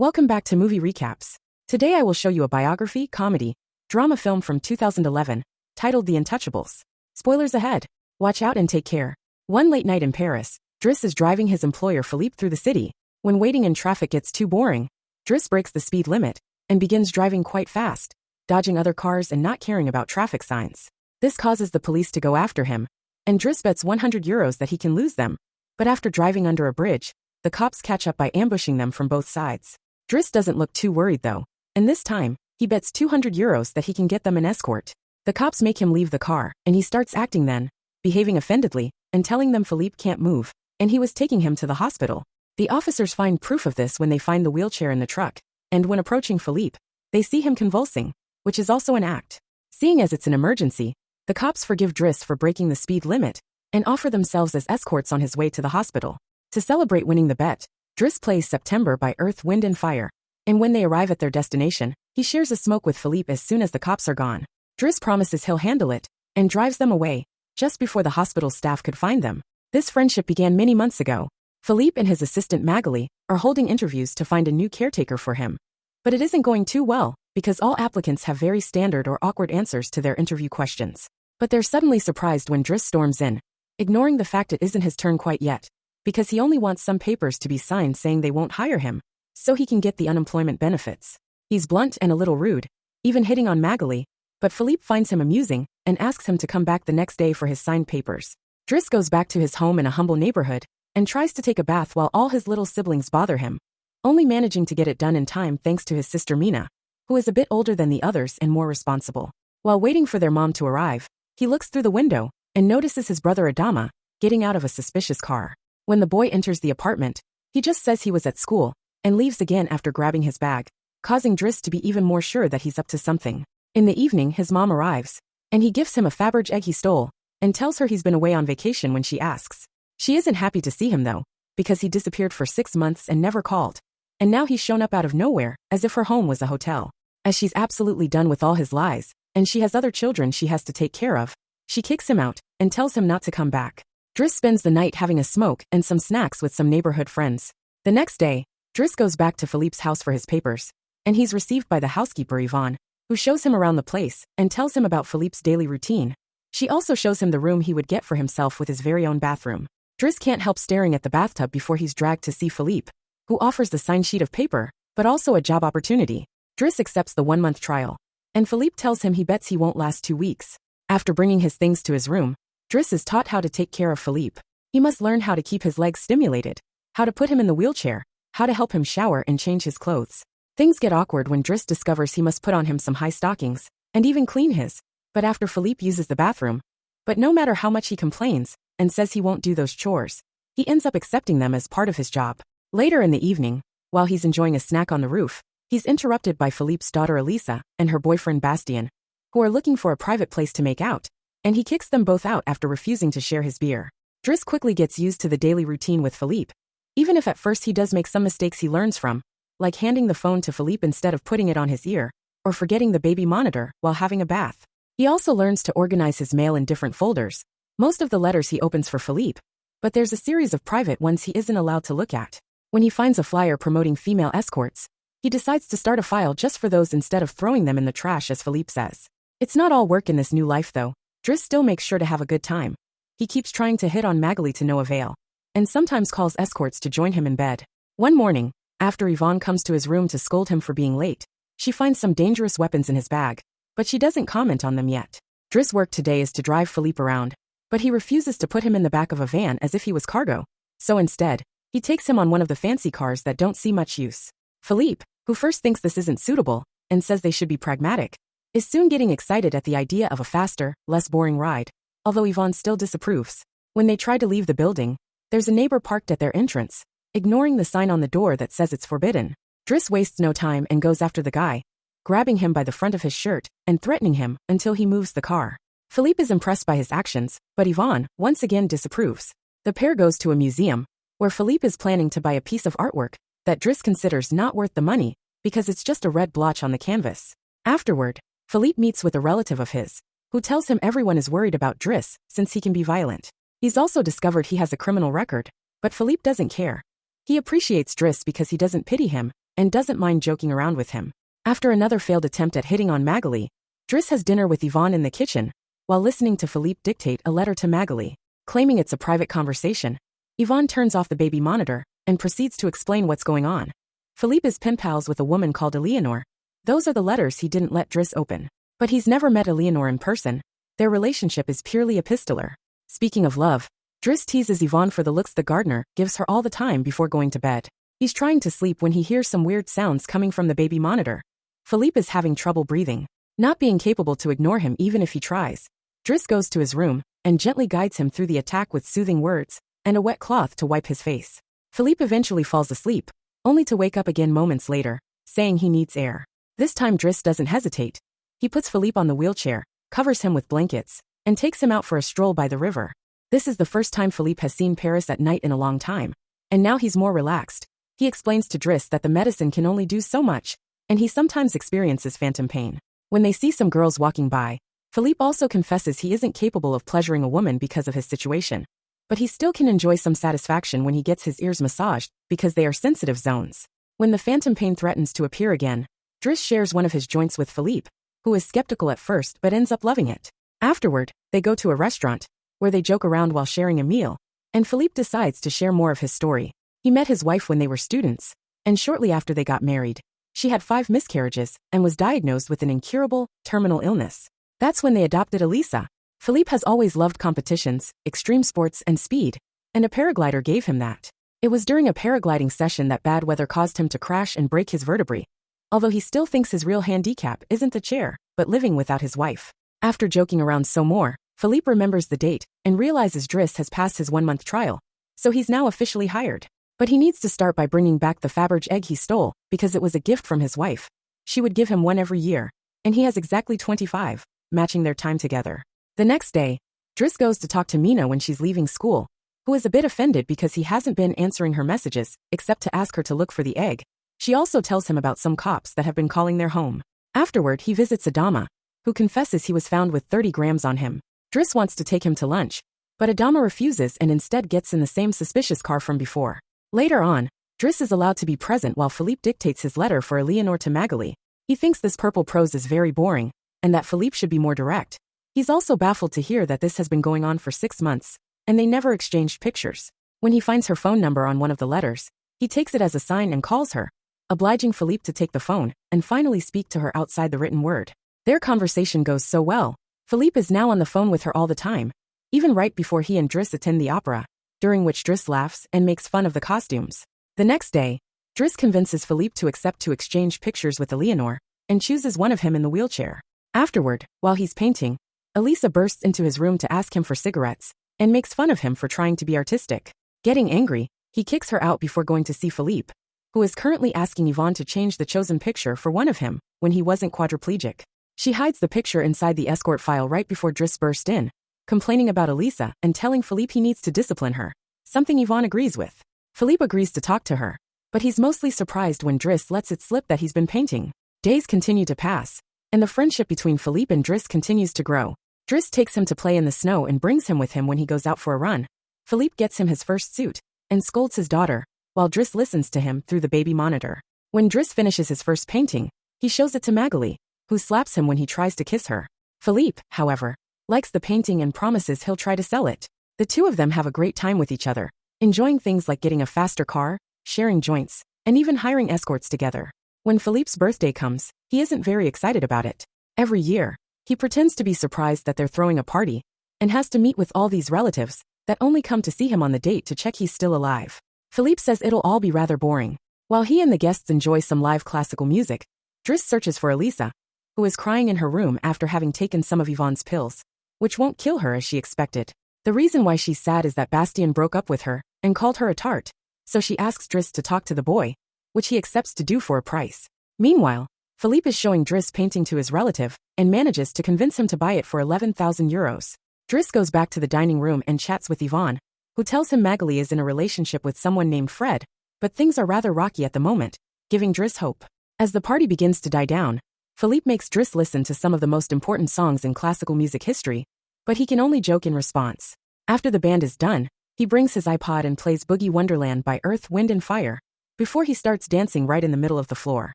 Welcome back to Movie Recaps. Today I will show you a biography, comedy, drama film from 2011, titled The Intouchables. Spoilers ahead. Watch out and take care. One late night in Paris, Driss is driving his employer Philippe through the city. When waiting in traffic gets too boring, Driss breaks the speed limit and begins driving quite fast, dodging other cars and not caring about traffic signs. This causes the police to go after him, and Driss bets €100 that he can lose them. But after driving under a bridge, the cops catch up by ambushing them from both sides. Driss doesn't look too worried though, and this time, he bets €200 that he can get them an escort. The cops make him leave the car, and he starts acting then, behaving offendedly, and telling them Philippe can't move, and he was taking him to the hospital. The officers find proof of this when they find the wheelchair in the truck, and when approaching Philippe, they see him convulsing, which is also an act. Seeing as it's an emergency, the cops forgive Driss for breaking the speed limit, and offer themselves as escorts on his way to the hospital. To celebrate winning the bet, Driss plays September by Earth, Wind and Fire, and when they arrive at their destination, he shares a smoke with Philippe as soon as the cops are gone. Driss promises he'll handle it, and drives them away, just before the hospital staff could find them. This friendship began many months ago. Philippe and his assistant Magali are holding interviews to find a new caretaker for him. But it isn't going too well, because all applicants have very standard or awkward answers to their interview questions. But they're suddenly surprised when Driss storms in, ignoring the fact it isn't his turn quite yet, because he only wants some papers to be signed saying they won't hire him, so he can get the unemployment benefits. He's blunt and a little rude, even hitting on Magali, but Philippe finds him amusing and asks him to come back the next day for his signed papers. Driss goes back to his home in a humble neighborhood and tries to take a bath while all his little siblings bother him, only managing to get it done in time thanks to his sister Mina, who is a bit older than the others and more responsible. While waiting for their mom to arrive, he looks through the window and notices his brother Adama getting out of a suspicious car. When the boy enters the apartment, he just says he was at school and leaves again after grabbing his bag, causing Driss to be even more sure that he's up to something. In the evening, his mom arrives, and he gives him a Faberge egg he stole and tells her he's been away on vacation when she asks. She isn't happy to see him though, because he disappeared for 6 months and never called, and now he's shown up out of nowhere as if her home was a hotel. As she's absolutely done with all his lies, and she has other children she has to take care of, she kicks him out and tells him not to come back. Driss spends the night having a smoke and some snacks with some neighborhood friends. The next day, Driss goes back to Philippe's house for his papers, and he's received by the housekeeper Yvonne, who shows him around the place and tells him about Philippe's daily routine. She also shows him the room he would get for himself with his very own bathroom. Driss can't help staring at the bathtub before he's dragged to see Philippe, who offers the signed sheet of paper, but also a job opportunity. Driss accepts the 1-month trial, and Philippe tells him he bets he won't last 2 weeks. After bringing his things to his room, Driss is taught how to take care of Philippe. He must learn how to keep his legs stimulated, how to put him in the wheelchair, how to help him shower and change his clothes. Things get awkward when Driss discovers he must put on him some high stockings, and even clean his, but after Philippe uses the bathroom. But no matter how much he complains, and says he won't do those chores, he ends up accepting them as part of his job. Later in the evening, while he's enjoying a snack on the roof, he's interrupted by Philippe's daughter Elisa and her boyfriend Bastien, who are looking for a private place to make out, and he kicks them both out after refusing to share his beer. Driss quickly gets used to the daily routine with Philippe, even if at first he does make some mistakes he learns from, like handing the phone to Philippe instead of putting it on his ear, or forgetting the baby monitor while having a bath. He also learns to organize his mail in different folders, most of the letters he opens for Philippe, but there's a series of private ones he isn't allowed to look at. When he finds a flyer promoting female escorts, he decides to start a file just for those instead of throwing them in the trash as Philippe says. It's not all work in this new life though. Driss still makes sure to have a good time. He keeps trying to hit on Magali to no avail, and sometimes calls escorts to join him in bed. One morning, after Yvonne comes to his room to scold him for being late, she finds some dangerous weapons in his bag, but she doesn't comment on them yet. Driss' work today is to drive Philippe around, but he refuses to put him in the back of a van as if he was cargo, so instead, he takes him on one of the fancy cars that don't see much use. Philippe, who first thinks this isn't suitable, and says they should be pragmatic, is soon getting excited at the idea of a faster, less boring ride, although Yvonne still disapproves. When they try to leave the building, there's a neighbor parked at their entrance, ignoring the sign on the door that says it's forbidden. Driss wastes no time and goes after the guy, grabbing him by the front of his shirt and threatening him until he moves the car. Philippe is impressed by his actions, but Yvonne, once again, disapproves. The pair goes to a museum, where Philippe is planning to buy a piece of artwork that Driss considers not worth the money because it's just a red blotch on the canvas. Afterward, Philippe meets with a relative of his, who tells him everyone is worried about Driss since he can be violent. He's also discovered he has a criminal record, but Philippe doesn't care. He appreciates Driss because he doesn't pity him and doesn't mind joking around with him. After another failed attempt at hitting on Magali, Driss has dinner with Yvonne in the kitchen, while listening to Philippe dictate a letter to Magali. Claiming it's a private conversation, Yvonne turns off the baby monitor and proceeds to explain what's going on. Philippe is pen pals with a woman called Eleanor. Those are the letters he didn't let Driss open. But he's never met Eleanor in person. Their relationship is purely epistolar. Speaking of love, Driss teases Yvonne for the looks the gardener gives her all the time before going to bed. He's trying to sleep when he hears some weird sounds coming from the baby monitor. Philippe is having trouble breathing, not being capable to ignore him even if he tries. Driss goes to his room and gently guides him through the attack with soothing words and a wet cloth to wipe his face. Philippe eventually falls asleep, only to wake up again moments later, saying he needs air. This time Driss doesn't hesitate. He puts Philippe on the wheelchair, covers him with blankets, and takes him out for a stroll by the river. This is the first time Philippe has seen Paris at night in a long time, and now he's more relaxed. He explains to Driss that the medicine can only do so much, and he sometimes experiences phantom pain. When they see some girls walking by, Philippe also confesses he isn't capable of pleasuring a woman because of his situation. But he still can enjoy some satisfaction when he gets his ears massaged, because they are sensitive zones. When the phantom pain threatens to appear again, Driss shares one of his joints with Philippe, who is skeptical at first but ends up loving it. Afterward, they go to a restaurant, where they joke around while sharing a meal, and Philippe decides to share more of his story. He met his wife when they were students, and shortly after they got married, she had 5 miscarriages and was diagnosed with an incurable, terminal illness. That's when they adopted Elisa. Philippe has always loved competitions, extreme sports, and speed, and a paraglider gave him that. It was during a paragliding session that bad weather caused him to crash and break his vertebrae, although he still thinks his real handicap isn't the chair, but living without his wife. After joking around some more, Philippe remembers the date and realizes Driss has passed his 1-month trial, so he's now officially hired. But he needs to start by bringing back the Faberge egg he stole, because it was a gift from his wife. She would give him one every year, and he has exactly 25, matching their time together. The next day, Driss goes to talk to Mina when she's leaving school, who is a bit offended because he hasn't been answering her messages, except to ask her to look for the egg. She also tells him about some cops that have been calling their home. Afterward, he visits Adama, who confesses he was found with 30 grams on him. Driss wants to take him to lunch, but Adama refuses and instead gets in the same suspicious car from before. Later on, Driss is allowed to be present while Philippe dictates his letter for Eleanor to Magali. He thinks this purple prose is very boring, and that Philippe should be more direct. He's also baffled to hear that this has been going on for 6 months, and they never exchanged pictures. When he finds her phone number on one of the letters, he takes it as a sign and calls her, obliging Philippe to take the phone and finally speak to her outside the written word. Their conversation goes so well. Philippe is now on the phone with her all the time, even right before he and Driss attend the opera, during which Driss laughs and makes fun of the costumes. The next day, Driss convinces Philippe to accept to exchange pictures with Eleanor, and chooses one of him in the wheelchair. Afterward, while he's painting, Elisa bursts into his room to ask him for cigarettes, and makes fun of him for trying to be artistic. Getting angry, he kicks her out before going to see Philippe, who is currently asking Yvonne to change the chosen picture for one of him, when he wasn't quadriplegic. She hides the picture inside the escort file right before Driss burst in, complaining about Elisa and telling Philippe he needs to discipline her, something Yvonne agrees with. Philippe agrees to talk to her, but he's mostly surprised when Driss lets it slip that he's been painting. Days continue to pass, and the friendship between Philippe and Driss continues to grow. Driss takes him to play in the snow and brings him with him when he goes out for a run. Philippe gets him his first suit, and scolds his daughter, while Driss listens to him through the baby monitor. When Driss finishes his first painting, he shows it to Magali, who slaps him when he tries to kiss her. Philippe, however, likes the painting and promises he'll try to sell it. The two of them have a great time with each other, enjoying things like getting a faster car, sharing joints, and even hiring escorts together. When Philippe's birthday comes, he isn't very excited about it. Every year, he pretends to be surprised that they're throwing a party, and has to meet with all these relatives that only come to see him on the date to check he's still alive. Philippe says it'll all be rather boring. While he and the guests enjoy some live classical music, Driss searches for Elisa, who is crying in her room after having taken some of Yvonne's pills, which won't kill her as she expected. The reason why she's sad is that Bastien broke up with her and called her a tart, so she asks Driss to talk to the boy, which he accepts to do for a price. Meanwhile, Philippe is showing Driss painting to his relative and manages to convince him to buy it for 11,000 euros. Driss goes back to the dining room and chats with Yvonne, who tells him Magali is in a relationship with someone named Fred, but things are rather rocky at the moment, giving Driss hope. As the party begins to die down, Philippe makes Driss listen to some of the most important songs in classical music history, but he can only joke in response. After the band is done, he brings his iPod and plays Boogie Wonderland by Earth, Wind & Fire, before he starts dancing right in the middle of the floor.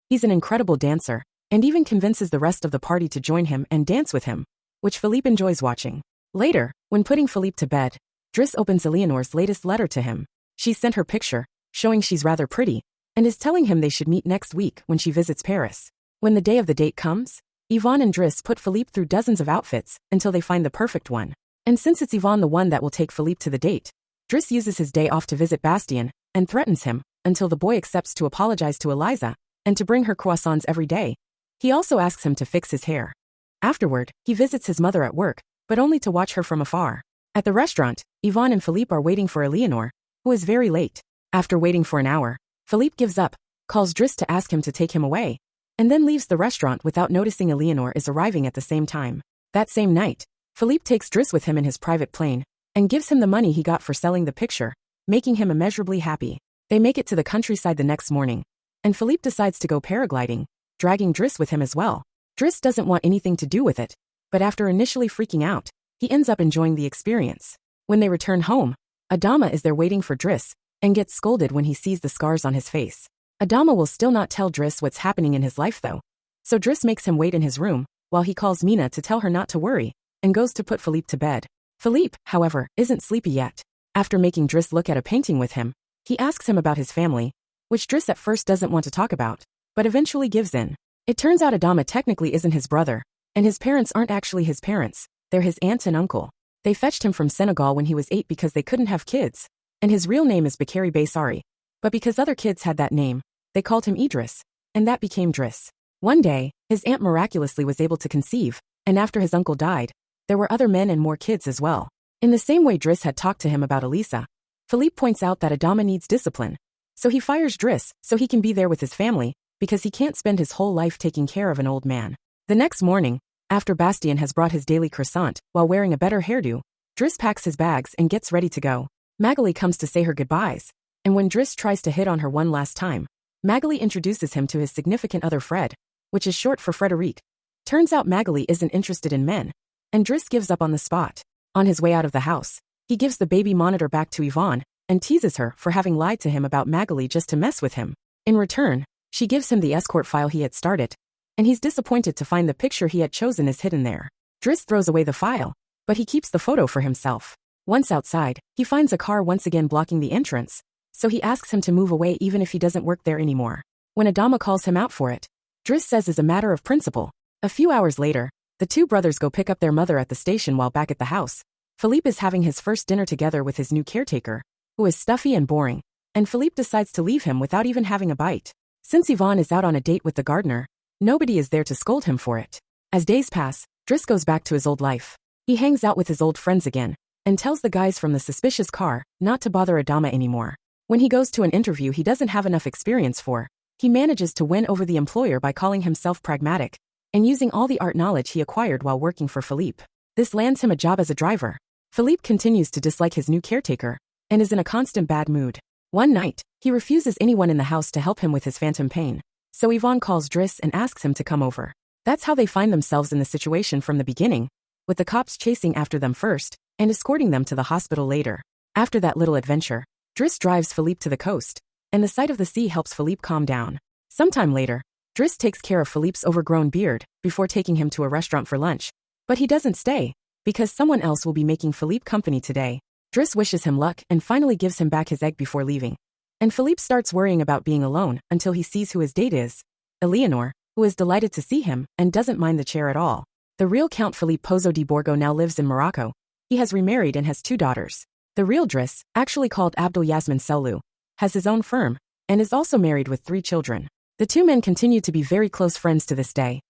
He's an incredible dancer, and even convinces the rest of the party to join him and dance with him, which Philippe enjoys watching. Later, when putting Philippe to bed, Driss opens Eleanor's latest letter to him. She sent her picture, showing she's rather pretty, and is telling him they should meet next week when she visits Paris. When the day of the date comes, Yvonne and Driss put Philippe through dozens of outfits until they find the perfect one. And since it's Yvonne the one that will take Philippe to the date, Driss uses his day off to visit Bastien and threatens him until the boy accepts to apologize to Eliza and to bring her croissants every day. He also asks him to fix his hair. Afterward, he visits his mother at work, but only to watch her from afar. At the restaurant, Yvonne and Philippe are waiting for Eleanor, who is very late. After waiting for an hour, Philippe gives up, calls Driss to ask him to take him away, and then leaves the restaurant without noticing Eleanor is arriving at the same time. That same night, Philippe takes Driss with him in his private plane and gives him the money he got for selling the picture, making him immeasurably happy. They make it to the countryside the next morning, and Philippe decides to go paragliding, dragging Driss with him as well. Driss doesn't want anything to do with it, but after initially freaking out, he ends up enjoying the experience. When they return home, Adama is there waiting for Driss and gets scolded when he sees the scars on his face. Adama will still not tell Driss what's happening in his life though, so Driss makes him wait in his room while he calls Mina to tell her not to worry and goes to put Philippe to bed. Philippe, however, isn't sleepy yet. After making Driss look at a painting with him, he asks him about his family, which Driss at first doesn't want to talk about, but eventually gives in. It turns out Adama technically isn't his brother, and his parents aren't actually his parents, they're his aunt and uncle. They fetched him from Senegal when he was 8 because they couldn't have kids, and his real name is Bakary Baysari. But because other kids had that name, they called him Idris, and that became Driss. One day, his aunt miraculously was able to conceive, and after his uncle died, there were other men and more kids as well. In the same way Driss had talked to him about Elisa, Philippe points out that Adama needs discipline, so he fires Driss so he can be there with his family, because he can't spend his whole life taking care of an old man. The next morning, after Bastien has brought his daily croissant while wearing a better hairdo, Driss packs his bags and gets ready to go. Magali comes to say her goodbyes, and when Driss tries to hit on her one last time, Magali introduces him to his significant other Fred, which is short for Frederic. Turns out Magali isn't interested in men, and Driss gives up on the spot. On his way out of the house, he gives the baby monitor back to Yvonne and teases her for having lied to him about Magali just to mess with him. In return, she gives him the escort file he had started, and he's disappointed to find the picture he had chosen is hidden there. Driss throws away the file, but he keeps the photo for himself. Once outside, he finds a car once again blocking the entrance, so he asks him to move away even if he doesn't work there anymore. When Adama calls him out for it, Driss says as a matter of principle. A few hours later, the two brothers go pick up their mother at the station while back at the house. Philippe is having his first dinner together with his new caretaker, who is stuffy and boring, and Philippe decides to leave him without even having a bite. Since Yvonne is out on a date with the gardener, nobody is there to scold him for it. As days pass, Driss goes back to his old life. He hangs out with his old friends again, and tells the guys from the suspicious car not to bother Adama anymore. When he goes to an interview he doesn't have enough experience for, he manages to win over the employer by calling himself pragmatic, and using all the art knowledge he acquired while working for Philippe. This lands him a job as a driver. Philippe continues to dislike his new caretaker, and is in a constant bad mood. One night, he refuses anyone in the house to help him with his phantom pain, so Yvonne calls Driss and asks him to come over. That's how they find themselves in the situation from the beginning, with the cops chasing after them first, and escorting them to the hospital later. After that little adventure, Driss drives Philippe to the coast, and the sight of the sea helps Philippe calm down. Sometime later, Driss takes care of Philippe's overgrown beard before taking him to a restaurant for lunch. But he doesn't stay, because someone else will be making Philippe company today. Driss wishes him luck and finally gives him back his egg before leaving. And Philippe starts worrying about being alone until he sees who his date is, Eleanor, who is delighted to see him and doesn't mind the chair at all. The real Count Philippe Pozo di Borgo now lives in Morocco. He has remarried and has 2 daughters. The real Driss, actually called Abdul Yasmin Selou, has his own firm, and is also married with 3 children. The 2 men continue to be very close friends to this day,